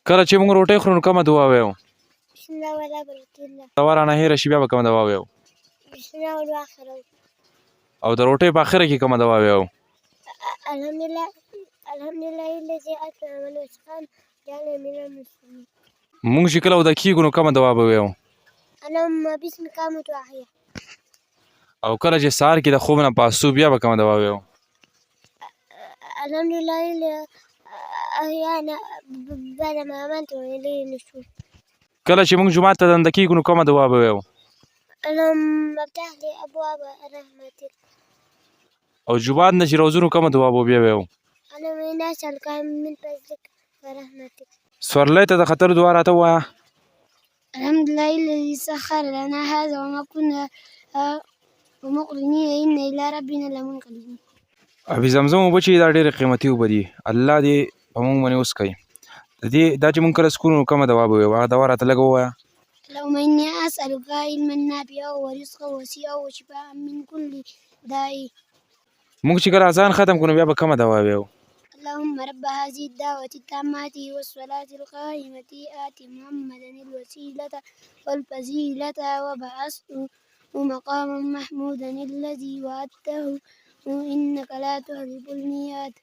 کله چې موږ روټۍ خورو نو کومه دعا وایو؟ بسم الله ولا برکت الله. دوا رانه هېره شي بیا به کومه دوا وایو؟ بسم الله والآخرة. او د روټۍ په اخره کې کومه دوا وایو؟ الحمد لله الذي أطعمنا وسقانا جعلنا من المسلمين. موږ چې کله وده کېږو نو کومه دوا به وایو؟ اللهم باسمك أموت وأحيا. او کله چې سهار کې د خوب نه پاڅو بیا به کومه دوا وایو؟ الحمد لله الذي أحيانا بعد ما أماتنا وإليه النشور. کله چې موږ جومات ته دنده کېږو نو کومه دعا به وایو؟ اللهم افتح لي أبواب رحمتك. او جومات نه چې راوځو نو کومه دعا به بیا وایو؟ اللهم إنا نسألك من فضلك ورحمتك. سورلۍ ته د خطر دعا راته ووایه. الحمد لله الذي سخر لنا هذا وما كنا مقرنين إن إلى ربنا لمنقلبون. ابي زمزم اوبه چې دا ډېرې قیمتي اوبه دي، الله دې په موږ باندې وڅښئ. د دې دا چې موږ کله څکو نو کومه دوا به وایو؟ هغه دوا راته لږ ووایه. اللهم إني أسألك علما نافعا ورزقا وسعا وشفاء من كل داء. موږ چې کله اذان ختم کړو بیا به کومه دوا وایو؟ اللهم رب هذه الدعوة التامة والصلاة القائمة آت محمدا الوسيلة والفضيلة وبعثه مقاما محمودا الذي وعدته إنك لا تخلف الميعاد.